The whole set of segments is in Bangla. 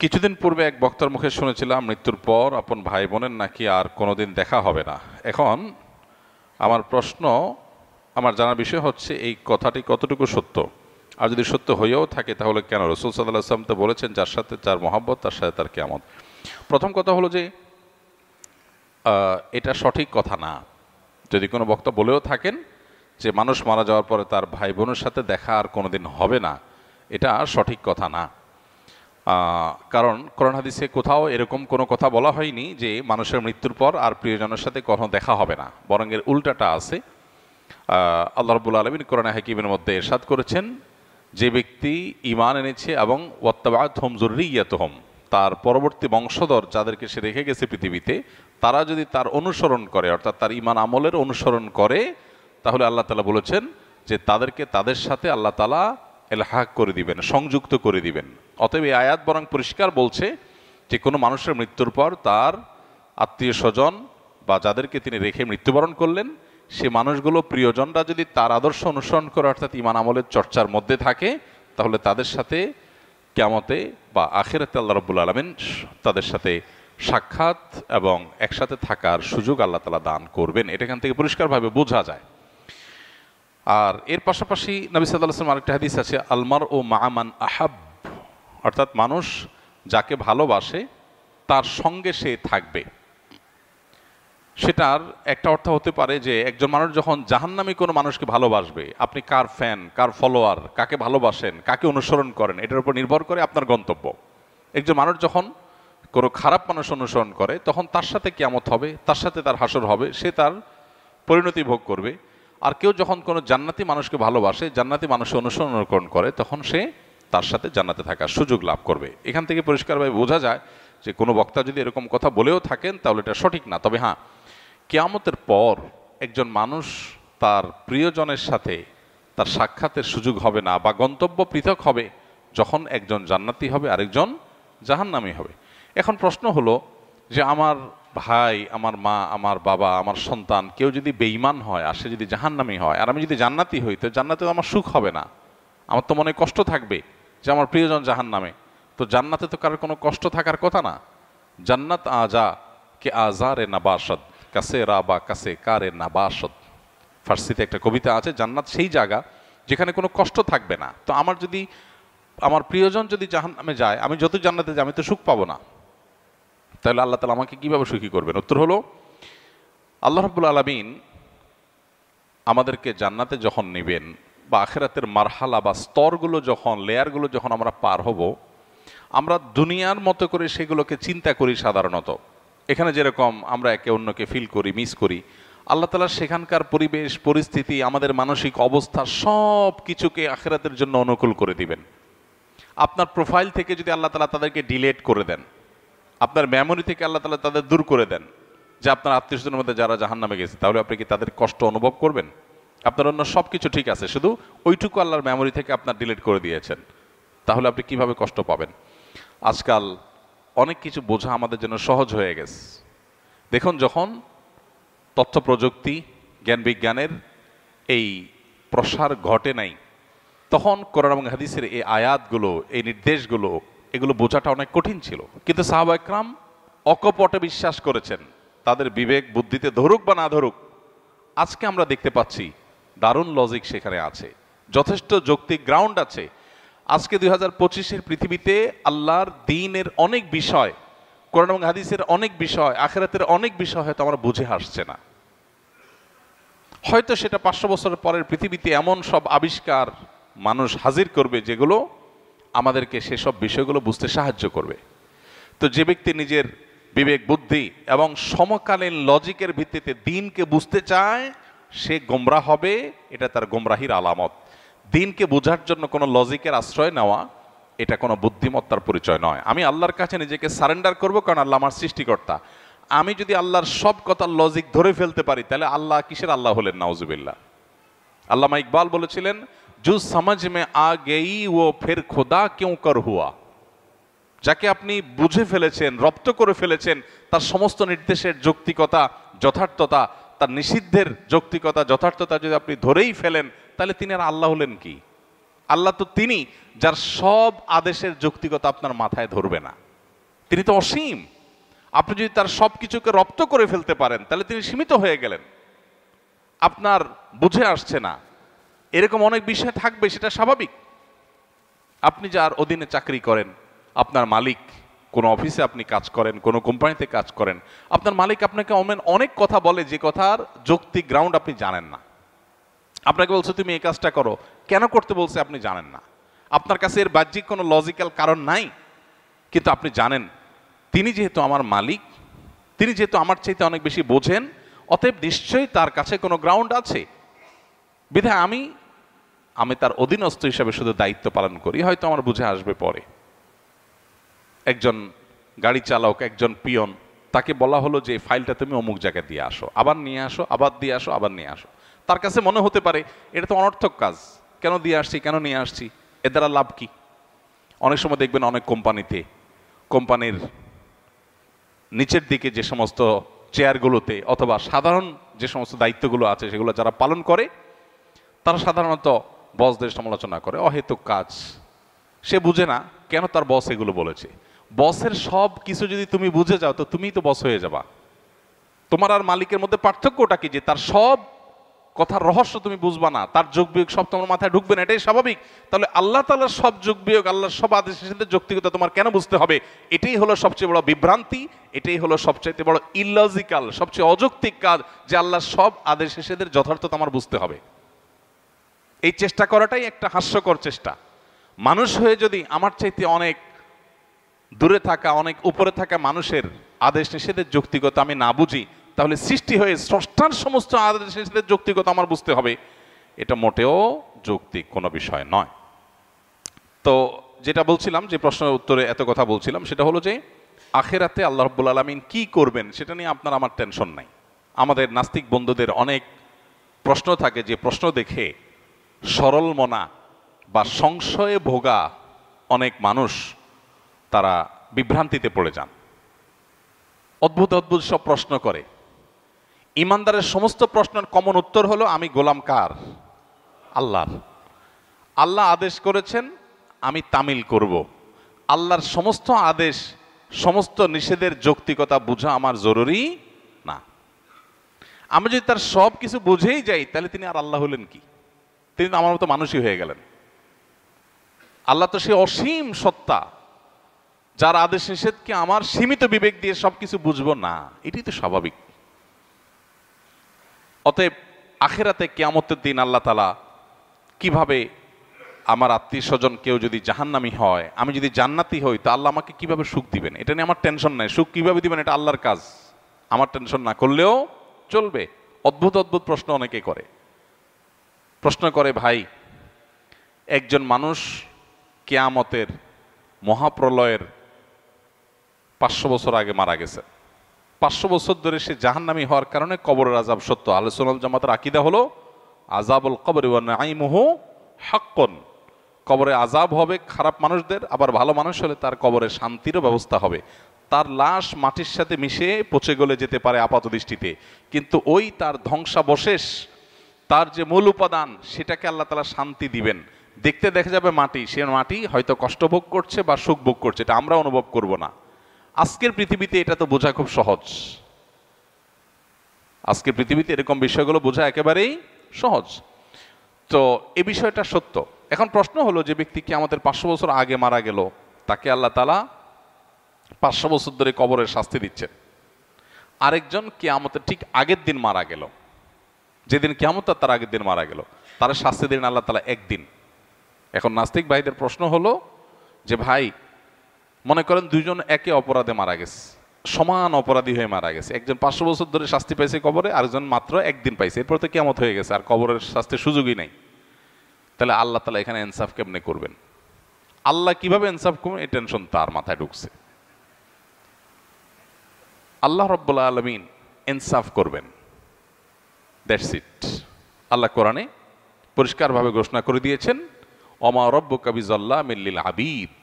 কিছুদিন পূর্বে এক বক্তার মুখে শুনেছিলাম মৃত্যুর পর আপন ভাই বোনের নাকি আর কোনোদিন দেখা হবে না। এখন আমার প্রশ্ন, আমার জানার বিষয় হচ্ছে এই কথাটি কতটুকু সত্য, আর যদি সত্য হয়েও থাকে তাহলে কেন? রাসূল সাল্লাল্লাহু আলাইহি ওয়াসাল্লাম তো বলেছেন, যার সাথে যার মহব্বত তার সাথে তার কিয়ামত। প্রথম কথা হলো যে এটা সঠিক কথা না। যদি কোনো বক্তা বলেও থাকেন যে মানুষ মারা যাওয়ার পরে তার ভাই বোনের সাথে দেখা আর কোনোদিন হবে না, এটা সঠিক কথা না। কারণ কোরআন হাদিসে কোথাও এরকম কোনো কথা বলা হয়নি যে মানুষের মৃত্যুর পর আর প্রিয়জনের সাথে কখনো দেখা হবে না, বরং এর উল্টাটা আছে। আল্লাহ রাব্বুল আলামিন কোরআনে হাকিমের মধ্যে ইরশাদ করেছেন, যে ব্যক্তি ঈমান এনেছে এবং ওয়াত্তাবাআতহুম যুররিয়াতুহুম, তার পরবর্তী বংশধর যাদেরকে সে রেখে গেছে পৃথিবীতে, তারা যদি তার অনুসরণ করে, অর্থাৎ তার ঈমান আমলের অনুসরণ করে, তাহলে আল্লাহ তাআলা বলেছেন যে তাদেরকে তাদের সাথে আল্লাহ তাআলা এলহাক করে দিবেন, সংযুক্ত করে দিবেন। অতএব এই আয়াত বরং পরিষ্কার বলছে যে কোনো মানুষের মৃত্যুর পর তার আত্মীয় স্বজন বা যাদেরকে তিনি রেখে মৃত্যুবরণ করলেন, সে মানুষগুলো প্রিয়জনরা যদি তার আদর্শ অনুসরণ করে, অর্থাৎ ঈমান আমলের চর্চার মধ্যে থাকে, তাহলে তাদের সাথে কিয়ামতে বা আখিরাতে আল্লাহ রাব্বুল আলামিন তাদের সাথে সাক্ষাৎ এবং একসাথে থাকার সুযোগ আল্লাহ তাআলা দান করবেন। এটা এখান থেকে পরিষ্কারভাবে বোঝা যায়। আর এর পাশাপাশি নবী সাল্লাল্লাহু আলাইহি ওয়াসাল্লাম আরেকটা হাদিস আছে, আলমার ও মাআমান আহাব, অর্থাৎ মানুষ যাকে ভালোবাসে তার সঙ্গে সে থাকবে। সেটার একটা অর্থ হতে পারে যে একজন মানুষ যখন জাহান্নামী কোনো মানুষকে ভালোবাসবে, আপনি কার ফ্যান, কার ফলোয়ার, কাকে ভালোবাসেন, কাকে অনুসরণ করেন, এটার উপর নির্ভর করে আপনার গন্তব্য। একজন মানুষ যখন কোনো খারাপ মানুষ অনুসরণ করে, তখন তার সাথে কিয়ামত হবে, তার সাথে তার হাসর হবে, সে তার পরিণতি ভোগ করবে। আর কেউ যখন কোনো জান্নাতি মানুষকে ভালোবাসে, জান্নাতি মানুষের অনুসরণ করে, তখন সে তার সাথে জান্নাতে থাকার সুযোগ লাভ করবে। এখান থেকে পরিষ্কারভাবে বোঝা যায় যে কোনো বক্তা যদি এরকম কথা বলেও থাকেন তাহলে এটা সঠিক না। তবে হ্যাঁ, কিয়ামতের পর একজন মানুষ তার প্রিয়জনের সাথে তার সাক্ষাতের সুযোগ হবে না, বা গন্তব্য পৃথক হবে, যখন একজন জান্নাতি হবে আরেকজন জাহান্নামী হবে। এখন প্রশ্ন হলো যে আমার ভাই, আমার মা, আমার বাবা, আমার সন্তান কেউ যদি বেঈমান হয় আর সে যদি জাহান্নামী হয়, আর আমি যদি জান্নাতি হই, তো জান্নাতে আমার সুখ হবে না, আমার তো মনে কষ্ট থাকবে যে আমার প্রিয়জন জাহান্নামে। তো জান্নাতে তো কারোর কোনো কষ্ট থাকার কথা না। জান্নাত আজা কে আজারে নাবাসদ কাছে রাবা কাছে কারে নাবাসদ, ফার্সিতে একটা কবিতা আছে, জান্নাত সেই জায়গা যেখানে কোনো কষ্ট থাকবে না। তো আমার প্রিয়জন যদি জাহান্নামে যায়, আমি যত জান্নাতে যাই আমি তো সুখ পাবো না, তাহলে আল্লাহ তাআলা আমাকে কিভাবে সুখী করবেন? উত্তর হলো, আল্লাহ রাব্বুল আলামিন আমাদেরকে জান্নাতে যখন নেবেন, বা আখিরাতের মারহালা বা স্তরগুলো যখন, লেয়ারগুলো যখন আমরা পার হব, আমরা দুনিয়ার মতো করে সেগুলোকে চিন্তা করি সাধারণত। এখানে যেরকম আমরা একে অন্যকে ফিল করি, মিস করি, আল্লাহ তাআলা সেখানকার পরিবেশ পরিস্থিতি, আমাদের মানসিক অবস্থা, সব কিছুকে আখিরাতের জন্য অনুকূল করে দিবেন। আপনার প্রোফাইল থেকে যদি আল্লাহ তাআলা তাদেরকে ডিলেট করে দেন, আপনার মেমোরি থেকে আল্লাহ তাআলা তাদের দূর করে দেন, যে আপনার আত্মীয় স্বজনের মধ্যে যারা জাহান্নামে গেছে, তাহলে আপনি কি তাদের কষ্ট অনুভব করবেন? আপনার অন্য সব কিছু ঠিক আছে, শুধু ওইটুকু আল্লাহর মেমোরি থেকে আপনার ডিলিট করে দিয়েছেন, তাহলে আপনি কিভাবে কষ্ট পাবেন? আজকাল অনেক কিছু বোঝা আমাদের জন্য সহজ হয়ে গেছে। দেখুন, যখন তথ্য প্রযুক্তি, জ্ঞান বিজ্ঞানের এই প্রসার ঘটে নাই, তখন কোরআন এবং হাদিসের এই আয়াতগুলো, এই নির্দেশগুলো, এগুলো বোঝাটা অনেক কঠিন ছিল। কিন্তু সাহাবা একরাম অকপটে বিশ্বাস করেছেন, তাদের বিবেক বুদ্ধিতে ধরুক বা না ধরুক। আজকে আমরা দেখতে পাচ্ছি দারুণ লজিক সেখানে আছে, যথেষ্ট যৌক্তিক গ্রাউন্ড আছে। আজকে 2025-এর পৃথিবীতে আল্লাহর দ্বীনের অনেক বিষয়, কোরআন এবং হাদিসের অনেক বিষয়, আখিরাতের অনেক বিষয় হয়তো আমরা বুঝে আসছে না। হয়তো সেটা 500 বছরের পরের পৃথিবীতে এমন সব আবিষ্কার মানুষ হাজির করবে যেগুলো আমাদেরকে সেসব বিষয়গুলো বুঝতে সাহায্য করবে। তো যে ব্যক্তি নিজের বিবেক বুদ্ধি এবং সমকালীন লজিকের ভিত্তিতে দ্বীনকে বুঝতে চায়, সে গোমরাহ হবে, এটা তার গোমরাহির আলামত। দ্বীনকে বোঝার জন্য কোনো লজিকের আশ্রয় নেওয়া, এটা কোনো বুদ্ধিমত্তার পরিচয় নয়। আমি আল্লাহর কাছে নিজেকে সারেন্ডার করব, কারণ আল্লাহ আমার সৃষ্টিকর্তা। আমি যদি আল্লাহর সব কথার লজিক ধরে ফেলতে পারি, তাহলে আল্লাহ কিসের আল্লাহ হলেন? নাউজুবিল্লাহ। আল্লামা ইকবাল বলেছিলেন, জু সমঝ মে আ গেই ও ফির খোদা কিউ কর হুয়া। যাকে আপনি বুঝে ফেলেছেন, রপ্ত করে ফেলেছেন, তার সমস্ত নির্দেশের যৌক্তিকতা, যথার্থতা, তার নিষিদ্ধের যৌক্তিকতা, যথার্থতা যদি আপনি ধরেই ফেলেন, তাহলে তিনি আর আল্লাহ হলেন কি? আল্লাহ তো তিনি যার সব আদেশের যৌক্তিকতা আপনার মাথায় ধরবে না। তিনি তো অসীম। আপনি যদি তার সব কিছুকে রপ্ত করে ফেলতে পারেন তাহলে তিনি সীমিত হয়ে গেলেন, আপনার বুঝে আসছে না। এরকম অনেক বিষয় থাকবে, সেটা স্বাভাবিক। আপনি যার অধীনে চাকরি করেন, আপনার মালিক, কোনো অফিসে আপনি কাজ করেন, কোনো কোম্পানিতে কাজ করেন, আপনার মালিক আপনাকে অনেক কথা বলে যে কথার যৌক্তিক গ্রাউন্ড আপনি জানেন না। আপনাকে বলছে তুমি এই কাজটা করো, কেন করতে বলছে আপনি জানেন না। আপনার কাছে এর বাহ্যিক কোনো লজিক্যাল কারণ নাই, কিন্তু আপনি জানেন তিনি যেহেতু আমার মালিক, তিনি যেহেতু আমার চাইতে অনেক বেশি বোঝেন, অতএব নিশ্চয়ই তার কাছে কোনো গ্রাউন্ড আছে। বিধায় আমি তার অধীনস্থ হিসাবে শুধু দায়িত্ব পালন করি, হয়তো আমার বুঝে আসবে পরে। একজন গাড়ি চালক, একজন পিয়ন, তাকে বলা হলো যে ফাইলটা তুমি অমুক জায়গায় দিয়ে আসো, আবার নিয়ে আসো, আবার দিয়ে আসো, আবার নিয়ে আসো। তার কাছে মনে হতে পারে এটা তো অনর্থক কাজ, কেন দিয়ে আসছি, কেন নিয়ে আসছি, এর দ্বারা লাভ কি? অনেক সময় দেখবেন অনেক কোম্পানিতে, কোম্পানির নিচের দিকে যে সমস্ত চেয়ারগুলোতে অথবা সাধারণ যে সমস্ত দায়িত্বগুলো আছে সেগুলো যারা পালন করে তারা সাধারণত বসদের সমালোচনা করে, অহেতুক কাজ। সে বুঝে না কেন তার বস এগুলো বলেছে। বসের সব কিছু যদি তুমি বুঝে যাও তো তুমিই তো বস হয়ে যাবা। তোমার আর মালিকের মধ্যে পার্থক্যটা কি? যে তার সব কথার রহস্য তুমি বুঝবা না, তার যোগ বিয়োগ সব তোমার মাথায় ঢুকবে না, এটাই স্বাভাবিক। তাহলে আল্লাহ তাআলার সব যোগ বিয়োগ, আল্লাহর সব আদেশের সাথে যৌক্তিকতা তোমার কেন বুঝতে হবে? এটাই হলো সবচেয়ে বড় বিভ্রান্তি, এটাই হলো সবচেয়ে বড় ইললজিক্যাল, সবচেয়ে অযৌক্তিক কাজ, যে আল্লাহর সব আদেশ নিষেধের যথার্থতা আমার বুঝতে হবে। এই চেষ্টা করাটাই একটা হাস্যকর চেষ্টা। মানুষ হয়ে যদি আমার চাইতে অনেক দূরে থাকা, অনেক উপরে থাকা মানুষের আদেশ নিষেধের যৌক্তিকতা আমি না বুঝি, তাহলে সৃষ্টি হয়ে স্রষ্টার সমস্ত আদেশ নিষেধের যৌক্তিকতা আমার বুঝতে হবে, এটা মোটেও যৌক্তিক কোনো বিষয় নয়। তো যেটা বলছিলাম, যে প্রশ্নের উত্তরে এত কথা বলছিলাম, সেটা হলো যে আখেরাতে আল্লাহ রাব্বুল আলামিন কি করবেন সেটা নিয়ে আপনার আমার টেনশন নাই। আমাদের নাস্তিক বন্ধুদের অনেক প্রশ্ন থাকে, যে প্রশ্ন দেখে সরল মনা বা সংশয়ে ভোগা অনেক মানুষ তারা বিভ্রান্তিতে পড়ে যান, অদ্ভুত অদ্ভুত সব প্রশ্ন করে। ইমানদারের সমস্ত প্রশ্নের কমন উত্তর হলো আমি গোলাম কার? আল্লাহর। আল্লাহ আদেশ করেছেন, আমি তামিল করব। আল্লাহর সমস্ত আদেশ, সমস্ত নিষেধের যৌক্তিকতা বোঝা আমার জরুরি না। আমি যদি তার সব কিছু বুঝেই যাই তাহলে তিনি আর আল্লাহ হলেন কি? তিনি তো আমার মতো মানুষই হয়ে গেলেন। আল্লাহ তো সে অসীম সত্তা, যার আদেশ নিষেধকে আমার সীমিত বিবেক দিয়ে সবকিছু বুঝবো না, এটি তো স্বাভাবিক। অতএব আখেরাতে কিয়ামতের দিন আল্লাহ তাআলা কিভাবে, আমার আত্মীয় স্বজন কেউ যদি জাহান্নামী হয়, আমি যদি জান্নাতি হই, তা আল্লাহ আমাকে কিভাবে সুখ দিবেন এটা নিয়ে আমার টেনশন নাই। সুখ কিভাবে দিবেন এটা আল্লাহর কাজ, আমার টেনশন না করলেও চলবে। অদ্ভুত অদ্ভুত প্রশ্ন অনেকে করে। প্রশ্ন করে, ভাই একজন মানুষ কিয়ামতের মহাপ্রলয়ের 500 বছর আগে মারা গেছে, 500 বছর ধরে সে জাহান্নামী হওয়ার কারণে কবরের আযাব সত্য। আহলে সুন্নাত ওয়াল জামাতের আকীদা হলো আযাবুল কবরি ওয়া নাঈমুহু হাক্কুন। কবরে আযাব হবে খারাপ মানুষদের, আবার ভালো মানুষ হলে তার কবরে শান্তিরও ব্যবস্থা হবে। তার লাশ মাটির সাথে মিশে পচে গলে যেতে পারে আপাত দৃষ্টিতে, কিন্তু ওই তার ধ্বংসাবশেষ, তার যে মূল উপাদান, সেটাকে আল্লাহ তাআলা শান্তি দিবেন। দেখতে দেখা যাবে মাটি, সে মাটি হয়তো কষ্ট ভোগ করছে বা সুখ ভোগ করছে, এটা আমরা অনুভব করব না। আজকের পৃথিবীতে এটা তো বোঝা খুব সহজ। আজকের পৃথিবীতে এরকম বিষয়গুলো বোঝা একেবারেই সহজ। তো এই বিষয়টা সত্য। এখন প্রশ্ন হলো, যে ব্যক্তি কি আমাদের 500 বছর আগে মারা গেল, তাকে আল্লাহ তাআলা 500 বছর ধরে কবরের শাস্তি দিচ্ছেন। আরেকজন কিয়ামতের ঠিক আগের দিন মারা গেল, যেদিন কিয়ামত তার আগের দিন মারা গেল, তার শাস্তি দিন আল্লাহ তাআলা একদিন। এখন নাস্তিক ভাইদের প্রশ্ন হলো যে, ভাই মনে করেন দুইজন একে অপরাধে মারা গেছে, সমান অপরাধী হয়ে মারা গেছে। একজন 500 বছর ধরে শাস্তি পাইছে কবরে, আরেকজন মাত্র একদিন পাইছে, এরপর তো কিয়ামত হয়ে গেছে, আর কবরের শাস্তির সুযোগই নাই। তাহলে আল্লাহ তাআলা এখানে ইনসাফ কেমনে করবেন? আল্লাহ কিভাবে ইনসাফ করবেন এই টেনশন তার মাথায় ঢুকছে। আল্লাহ রাব্বুল আলামিন ইনসাফ করবেন, দ্যাটস ইট। আল্লাহ কোরআনে পরিষ্কারভাবে ঘোষণা করে দিয়েছেন, ওমা রাব্বুকা বিযাল্লামিল লিল আবিদ।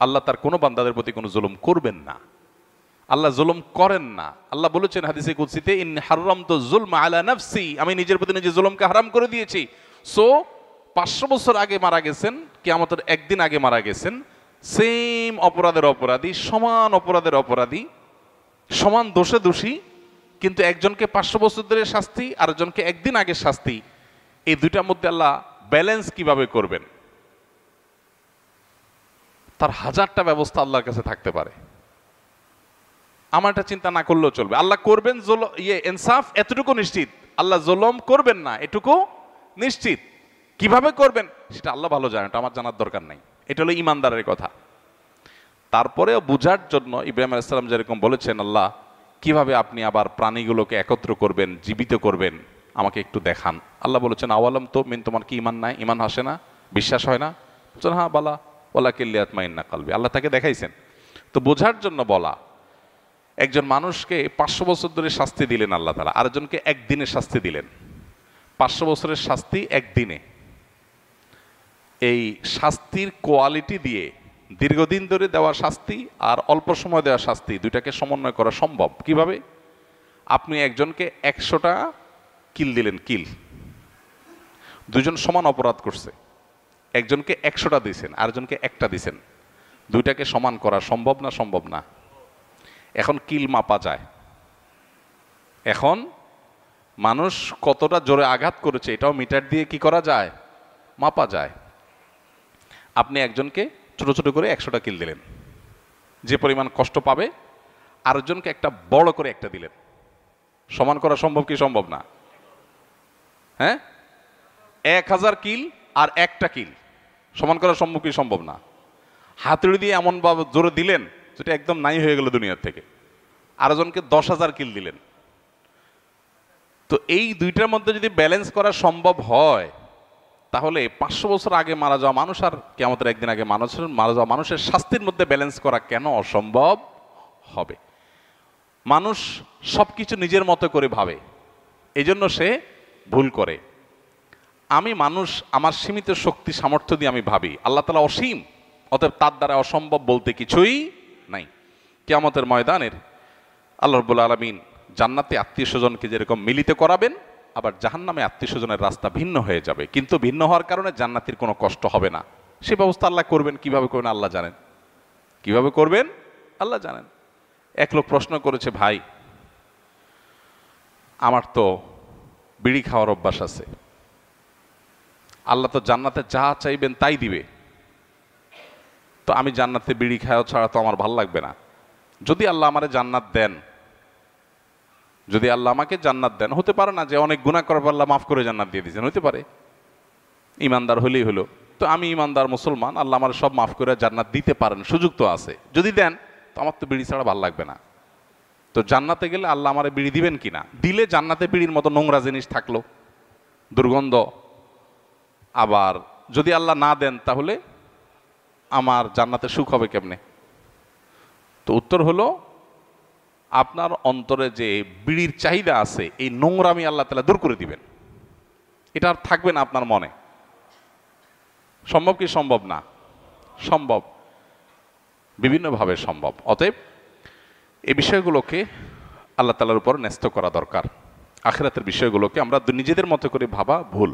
আল্লাহ তার কোনো বান্দাদের প্রতি কোনো জুলুম করবেন না, আল্লাহ জুলুম করেন না। আল্লাহ বলেছেন হাদিসে কুদসিতে, ইন্নী হারামতু যুলমা আলা নাফসি, আমি নিজের প্রতি নিজে জুলুমকে হারাম করে দিয়েছি। সো 500 বছর আগে মারা গেছেন, কিয়ামতের একদিন আগে মারা গেছেন, সেম অপরাধের অপরাধী, সমান অপরাধের অপরাধী, সমান দোষে দোষী, কিন্তু একজনকে 500 বছর ধরে শাস্তি, আরেকজনকে একদিন আগে শাস্তি। এই দুইটার মধ্যে আল্লাহ ব্যালেন্স কিভাবে করবেন? তার হাজারটা ব্যবস্থা আল্লাহর কাছে থাকতে পারে। আমার এটা চিন্তা না করলেও চলবে। আল্লাহ করবেন ইনসাফ, এতটুকু নিশ্চিত। আল্লাহ জুলুম করবেন না, এটুকু নিশ্চিত। কিভাবে করবেন সেটা আল্লাহ ভালো জানেন, এটা আমার জানার দরকার নাই। এটা হলো ইমানদারের কথা। তারপরেও বুঝার জন্য ইব্রাহিম আলাইহিস সালাম যেরকম বলেছেন, আল্লাহ কিভাবে আপনি আবার প্রাণীগুলোকে একত্র করবেন, জীবিত করবেন, আমাকে একটু দেখান। আল্লাহ বলেছেন, আওয়ালাম তো মিন, তোমার কি ইমান নাই? ইমান আসে না, বিশ্বাস হয় না? বলছেন হ্যাঁ, বালা ওয়ালাকিল্লিয়াত মাইন্না কালবি। আল্লাহ তাকে দেখাইছেন। তো বোঝার জন্য বলা, একজন মানুষকে 500 বছর ধরে শাস্তি দিলেন আল্লাহ তাআলা, আরেকজনকে একদিনে শাস্তি দিলেন। 500 বছরের শাস্তি একদিনে। এই শাস্তির কোয়ালিটি দিয়ে দীর্ঘদিন ধরে দেওয়া শাস্তি আর অল্প সময় দেওয়া শাস্তি দুইটাকে সমন্বয় করা সম্ভব কিভাবে? আপনি একজনকে 100টা কিল দিলেন, কিল, দুজন সমান অপরাধ করছে, একজনকে 100টা দিয়েছেন, আরেকজনকে একটা দিয়েছেন, দুইটাকে সমান করা সম্ভব না? সম্ভব না। এখন কিল মাপা যায়। এখন মানুষ কতটা জোরে আঘাত করেছে এটাও মিটার দিয়ে কি করা যায়? মাপা যায়। আপনি একজনকে ছোট ছোট করে 100টা কিল দিলেন, যে পরিমাণ কষ্ট পাবে, আরেকজনকে একটা বড় করে একটা দিলেন, সমান করা সম্ভব কি সম্ভব না? হ্যাঁ, 1000 কিল আর একটা কিল সমান করা সম্ভব কি সম্ভব না? হাতুড়ি দিয়ে এমন ভাবে জোরে দিলেন যেটা একদম নাই হয়ে গেল দুনিয়ার থেকে। আরেকজনকে 10,000 কিল দিলেন। তো এই দুইটার মধ্যে যদি ব্যালেন্স করা সম্ভব হয়, তাহলে 500 বছর আগে মারা যাওয়া মানুষ আর কিয়ামতের একদিন আগে মারা যাওয়া মানুষের শাস্তির মধ্যে ব্যালেন্স করা কেন অসম্ভব হবে? মানুষ সবকিছু নিজের মতো করে ভাবে, এই জন্য সে ভুল করে। আমি মানুষ, আমার সীমিত শক্তি সামর্থ্য দিয়ে আমি ভাবি, আল্লাহ তাআলা অসীম, অতএব তার দ্বারা অসম্ভব বলতে কিছুই নাই। কিয়ামতের ময়দানের আল্লাহ রাব্বুল আলামিন জান্নাতে আত্মীয় স্বজনকে যেরকম মিলিত করাবেন, আবার জাহান্নামে আত্মীয় স্বজনের রাস্তা ভিন্ন হয়ে যাবে, কিন্তু ভিন্ন হওয়ার কারণে জান্নাতের কোনো কষ্ট হবে না। সে ব্যবস্থা আল্লাহ করবেন। কিভাবে করবেন আল্লাহ জানেন, কিভাবে করবেন আল্লাহ জানেন। এক লোক প্রশ্ন করেছে, ভাই আমার তো বিড়ি খাওয়ার অভ্যাস আছে, আল্লাহ তো জান্নাতে যা চাইবেন তাই দিবে, তো আমি জান্নাতে বিড়ি খাওয়া ছাড়া তো আমার ভাল লাগবে না। যদি আল্লাহ আমারে জান্নাত দেন, যদি আল্লাহ আমাকে জান্নাত দেন, হতে পারে না যে অনেক গুনাহ করার পর আল্লাহ মাফ করে জান্নাত দিয়ে দিয়েছেন, হতে পারে, ইমানদার হলেই হলো। তো আমি ইমানদার মুসলমান, আল্লাহ আমার সব মাফ করে জান্নাত দিতে পারেন, সুযোগ তো আছে। যদি দেন তো আমার তো বিড়ি ছাড়া ভাল লাগবে না। তো জান্নাতে গেলে আল্লাহ আমারে বিড়ি দিবেন কিনা? দিলে জান্নাতে বিড়ির মতো নোংরা জিনিস থাকলো, দুর্গন্ধ। আবার যদি আল্লাহ না দেন, তাহলে আমার জান্নাতে সুখ হবে কেমনে? তো উত্তর হলো, আপনার অন্তরে যে বিড়ির চাহিদা আছে, এই নোংরামি আল্লাহ তাআলা দূর করে দিবেন, এটা আর থাকবে না আপনার মনে। সম্ভব কি সম্ভব না? সম্ভব, বিভিন্নভাবে সম্ভব। অতএব এই বিষয়গুলোকে আল্লাহ তাআলার উপর ন্যস্ত করা দরকার। আখিরাতের বিষয়গুলোকে আমরা নিজেদের মতো করে ভাবা ভুল।